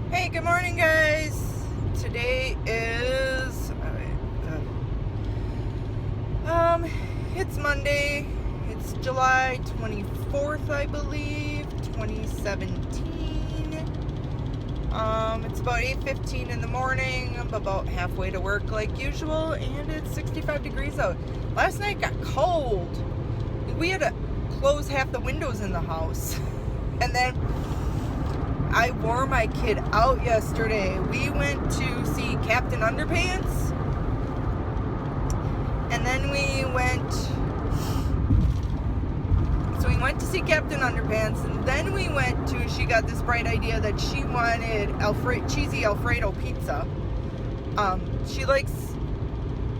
Hey, good morning, guys. Today is it's Monday. It's July 24th, I believe, 2017. It's about 8:15 in the morning. I'm about halfway to work like usual, and it's 65 degrees out. Last night got cold. We had to close half the windows in the house, and then I wore my kid out yesterday. We went to see Captain Underpants, and then we went to see Captain Underpants, and then we went to, she got this bright idea that she wanted cheesy Alfredo pizza.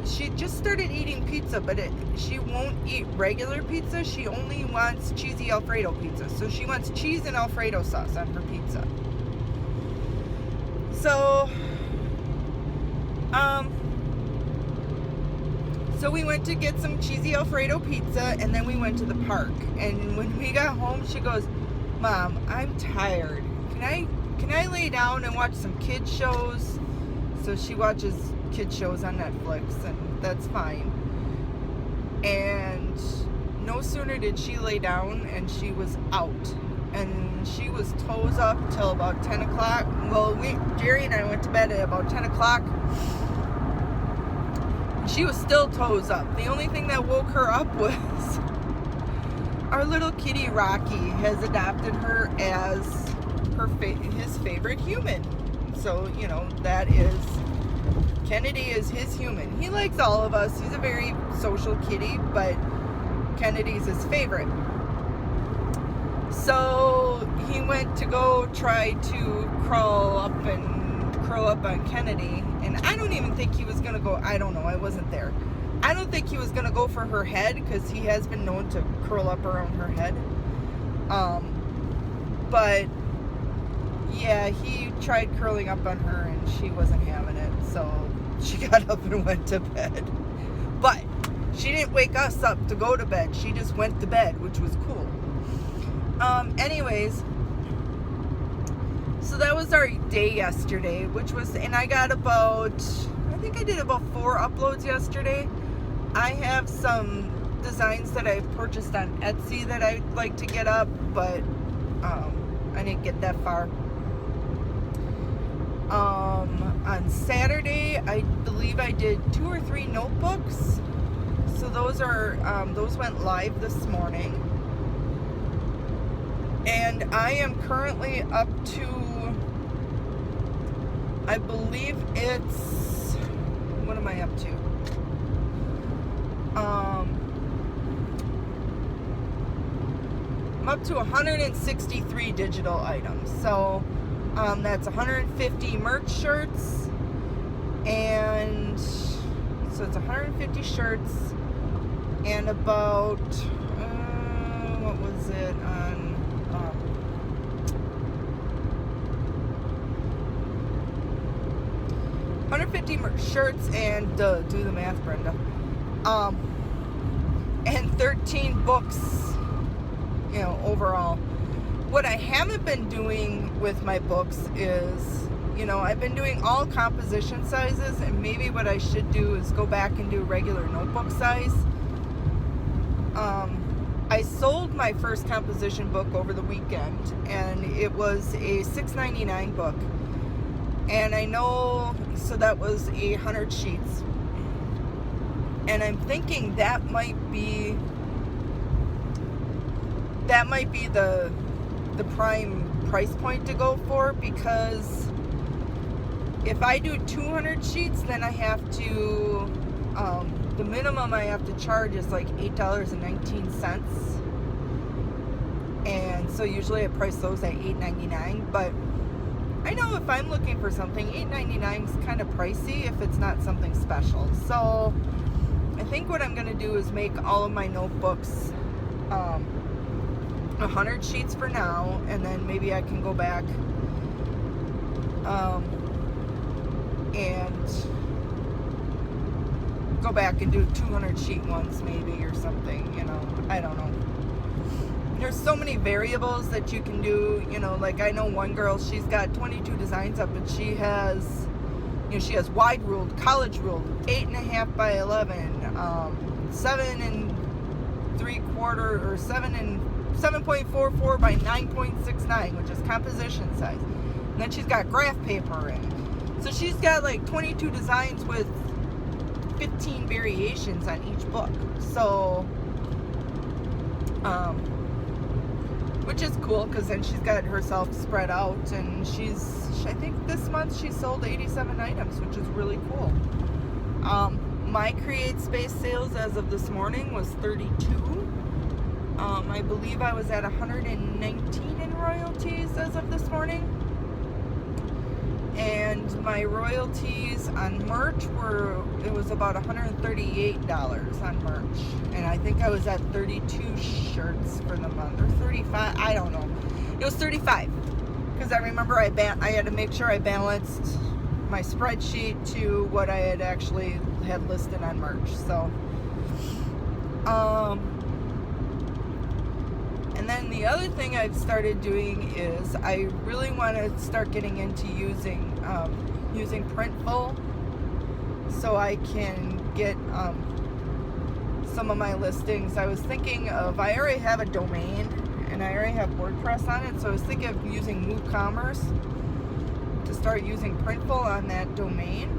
She just started eating pizza, but she won't eat regular pizza. She only wants cheesy Alfredo pizza. So she wants cheese and Alfredo sauce on her pizza. So we went to get some cheesy Alfredo pizza, and then we went to the park. And when we got home, she goes, "Mom, I'm tired. Can I lay down and watch some kid shows?" So she watches kid shows on Netflix, and that's fine. And no sooner did she lay down, and she was out. And she was toes up till about 10 o'clock. Well, Jerry and I went to bed at about 10 o'clock. She was still toes up. The only thing that woke her up was our little kitty Rocky has adopted her as his favorite human. So, that is, Kennedy is his human. He likes all of us. He's a very social kitty, but Kennedy's his favorite. So he went to go try to curl up on Kennedy, and I don't even think he was gonna go. I don't know, I wasn't there. I don't think he was gonna go for her head, because he has been known to curl up around her head. But yeah, he tried curling up on her, and she wasn't having it, so she got up and went to bed. But she didn't wake us up to go to bed. She just went to bed, which was cool. Anyways, so that was our day yesterday, and I got I think I did about 4 uploads yesterday. I have some designs that I purchased on Etsy that I'd like to get up, but I didn't get that far. On Saturday, I believe I did 2 or 3 notebooks. So those went live this morning. And I am currently up to, I believe it's, what am I up to? I'm up to 163 digital items. So that's 150 merch shirts, and so it's 150 shirts and about, what was it on? 150 shirts and do the math, Brenda. And 13 books, overall. What I haven't been doing with my books is, I've been doing all composition sizes, and maybe what I should do is go back and do regular notebook size. I sold my first composition book over the weekend, and it was a $6.99 book. And I know, so that was 100 sheets. And I'm thinking that might be the prime price point to go for, because if I do 200 sheets, then I have to, the minimum I have to charge is like $8.19. And so usually I price those at $8.99, but I know if I'm looking for something, $8.99 is kind of pricey if it's not something special. So I think what I'm going to do is make all of my notebooks 100 sheets for now, and then maybe I can go back and do 200 sheet ones maybe, or something, I don't know. there's so many variables that you can do. You know, like I know one girl, she's got 22 designs up, and she has, you know, she has wide ruled, college ruled, 8.5 by 11, 7 3/4 or 7.44 by 9.69, which is composition size. And then she's got graph paper in. So she's got like 22 designs with 15 variations on each book. So, which is cool, because then she's got herself spread out, and I think this month she sold 87 items, which is really cool. My Create Space sales as of this morning was 32. I believe I was at 119 in royalties as of this morning. And my royalties on merch it was about $138 on merch. And I think I was at 32 shirts for the month, or 35, I don't know. It was 35. Because I remember I had to make sure I balanced my spreadsheet to what I had actually had listed on merch. So, and then the other thing I've started doing is I really want to start getting into using Printful, so I can get some of my listings. I was thinking of, I already have a domain and I already have WordPress on it, so I was thinking of using WooCommerce to start using Printful on that domain,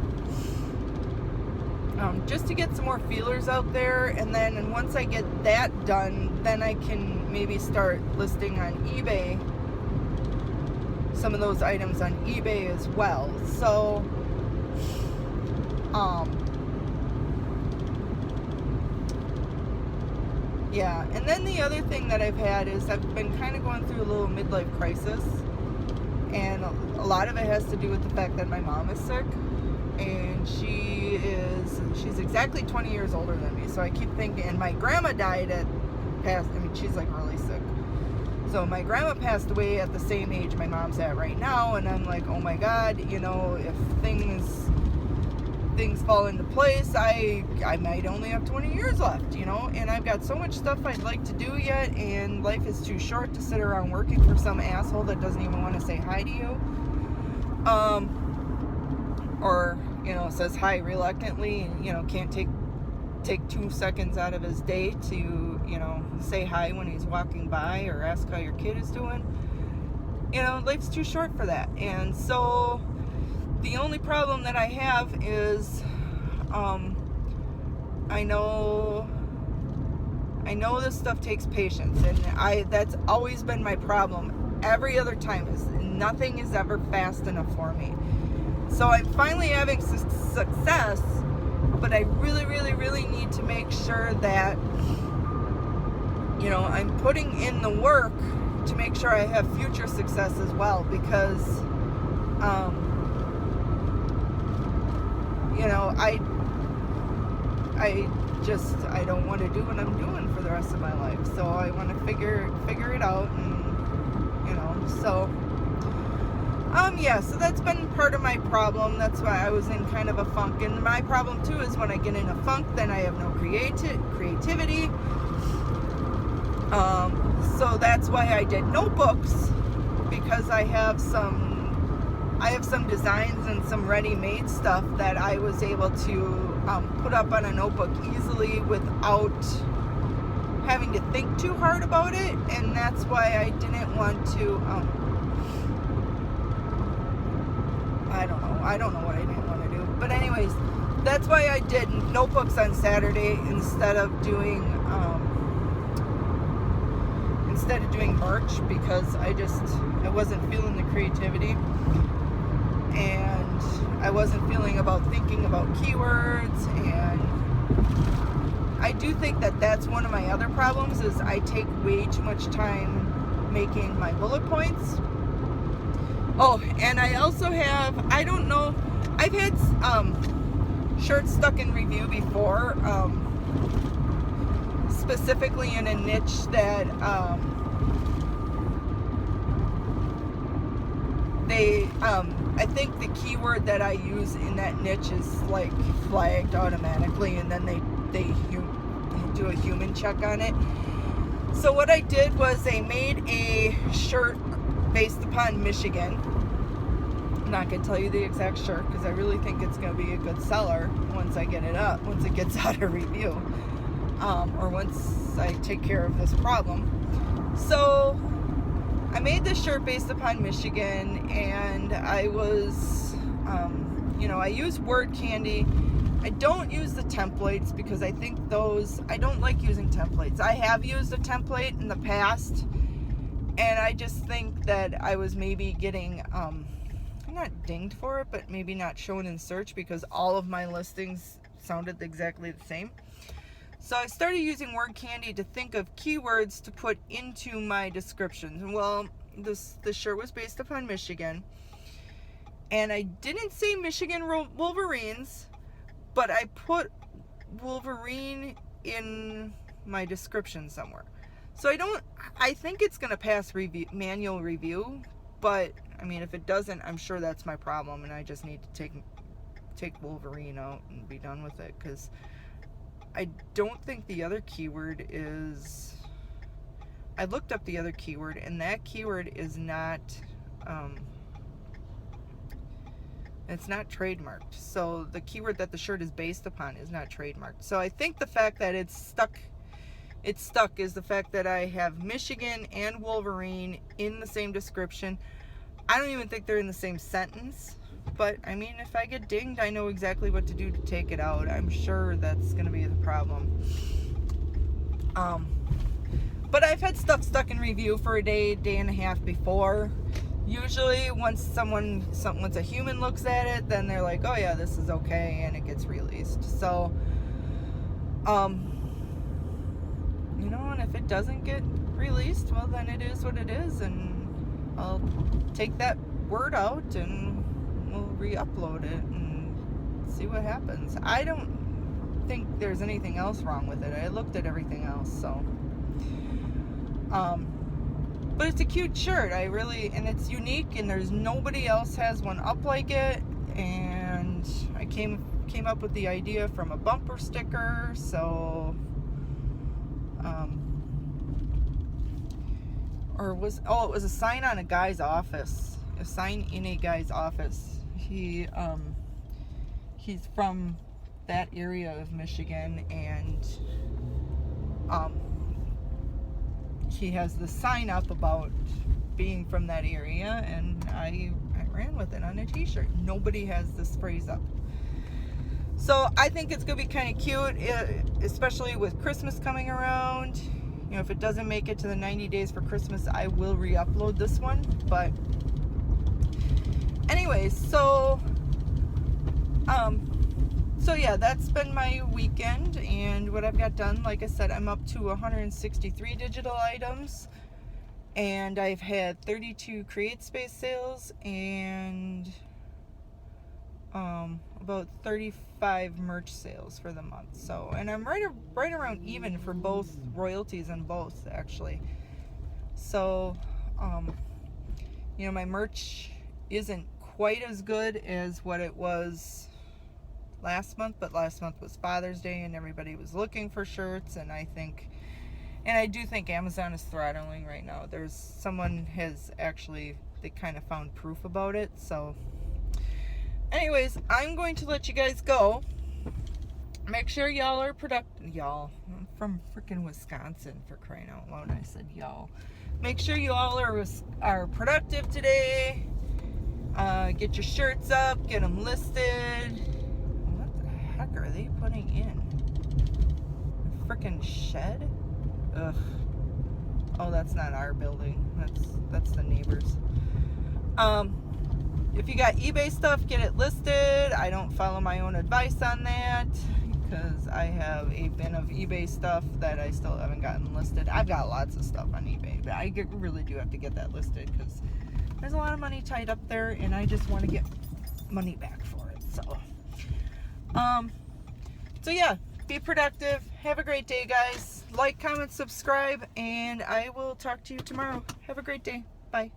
just to get some more feelers out there. And then once I get that done, then I can maybe start listing on eBay some of those items on eBay as well. So yeah. And then the other thing that I've had is I've been kind of going through a little midlife crisis, and a lot of it has to do with the fact that my mom is sick, and she's exactly 20 years older than me. So I keep thinking, and my grandma died she's like really sick. So my grandma passed away at the same age my mom's at right now, and I'm like, oh my God, you know, if things fall into place, I might only have 20 years left, you know, and I've got so much stuff I'd like to do yet, and life is too short to sit around working for some asshole that doesn't even want to say hi to you, or, you know, says hi reluctantly, and, you know, can't take 2 seconds out of his day to, you know, say hi when he's walking by or ask how your kid is doing. You know, life's too short for that. And so the only problem that I have is I know this stuff takes patience, and that's always been my problem. Every other time is nothing is ever fast enough for me. So I'm finally having success, but I really, really, really need to make sure that, you know, I'm putting in the work to make sure I have future success as well, because, you know, I don't want to do what I'm doing for the rest of my life. So I want to figure it out, and, you know, so, yeah, so that's been part of my problem. That's why I was in kind of a funk. And my problem too is when I get in a funk, then I have no creativity. So that's why I did notebooks, because I have some designs and some ready-made stuff that I was able to put up on a notebook easily without having to think too hard about it. And that's why I didn't want to, I don't know what I didn't want to do. But anyways, that's why I did notebooks on Saturday instead of doing merch, because I wasn't feeling the creativity, and I wasn't feeling about thinking about keywords. And I do think that that's one of my other problems, is I take way too much time making my bullet points. Oh, and I also have, I don't know, I've had shirts stuck in review before, specifically in a niche that I think the keyword that I use in that niche is like flagged automatically, and then they do a human check on it. So what I did was I made a shirt based upon Michigan. I'm not going to tell you the exact shirt because I really think it's going to be a good seller once I get it up, once it gets out of review, or once I take care of this problem. So I made this shirt based upon Michigan, and I was, I use Word Candy. I don't use the templates because I think I don't like using templates. I have used a template in the past, and I just think that I was maybe getting, I'm not dinged for it, but maybe not shown in search because all of my listings sounded exactly the same. So I started using Word Candy to think of keywords to put into my descriptions. Well, the shirt was based upon Michigan, and I didn't say Michigan Wolverines, but I put Wolverine in my description somewhere. So I think it's going to pass manual review, but I mean, if it doesn't, I'm sure that's my problem, and I just need to take Wolverine out and be done with it, because I don't think the other keyword is, I looked up the other keyword, and that keyword is not, it's not trademarked. So the keyword that the shirt is based upon is not trademarked. So I think the fact that it's stuck is the fact that I have Michigan and Wolverine in the same description. I don't even think they're in the same sentence. But, I mean, if I get dinged, I know exactly what to do to take it out. I'm sure that's going to be the problem. But I've had stuff stuck in review for a day and a half before. Usually, once a human looks at it, then they're like, oh yeah, this is okay, and it gets released. So, and if it doesn't get released, well, then it is what it is, and I'll take that word out and we'll re-upload it and see what happens. I don't think there's anything else wrong with it. I looked at everything else, so but it's a cute shirt. And it's unique, and there's nobody else has one up like it, and I came up with the idea from a bumper sticker. So it was a sign on a guy's office. A sign in a guy's office. He's from that area of Michigan, and he has the sign up about being from that area, and I ran with it on a t-shirt. Nobody has this phrase up. So I think it's gonna be kind of cute, especially with Christmas coming around. If it doesn't make it to the 90 days for Christmas, I will re-upload this one. But anyways, so yeah, that's been my weekend, and what I've got done, like I said, I'm up to 163 digital items, and I've had 32 CreateSpace sales, and about 35 merch sales for the month. So, and I'm right around even for both royalties and both, actually. So, my merch isn't quite as good as what it was last month, but last month was Father's Day and everybody was looking for shirts, and I do think Amazon is throttling right now. They kind of found proof about it. So anyways, I'm going to let you guys go. Make sure y'all are productive. Y'all, I'm from freaking Wisconsin, for crying out loud. I said y'all. Make sure you all are productive today. Get your shirts up, get them listed. What the heck are they putting in? A freaking shed? Ugh. Oh, that's not our building. That's the neighbors. If you got eBay stuff, get it listed. I don't follow my own advice on that because I have a bin of eBay stuff that I still haven't gotten listed. I've got lots of stuff on eBay, but I really do have to get that listed because there's a lot of money tied up there, and I just want to get money back for it. So yeah, be productive. Have a great day, guys. Like, comment, subscribe, and I will talk to you tomorrow. Have a great day. Bye.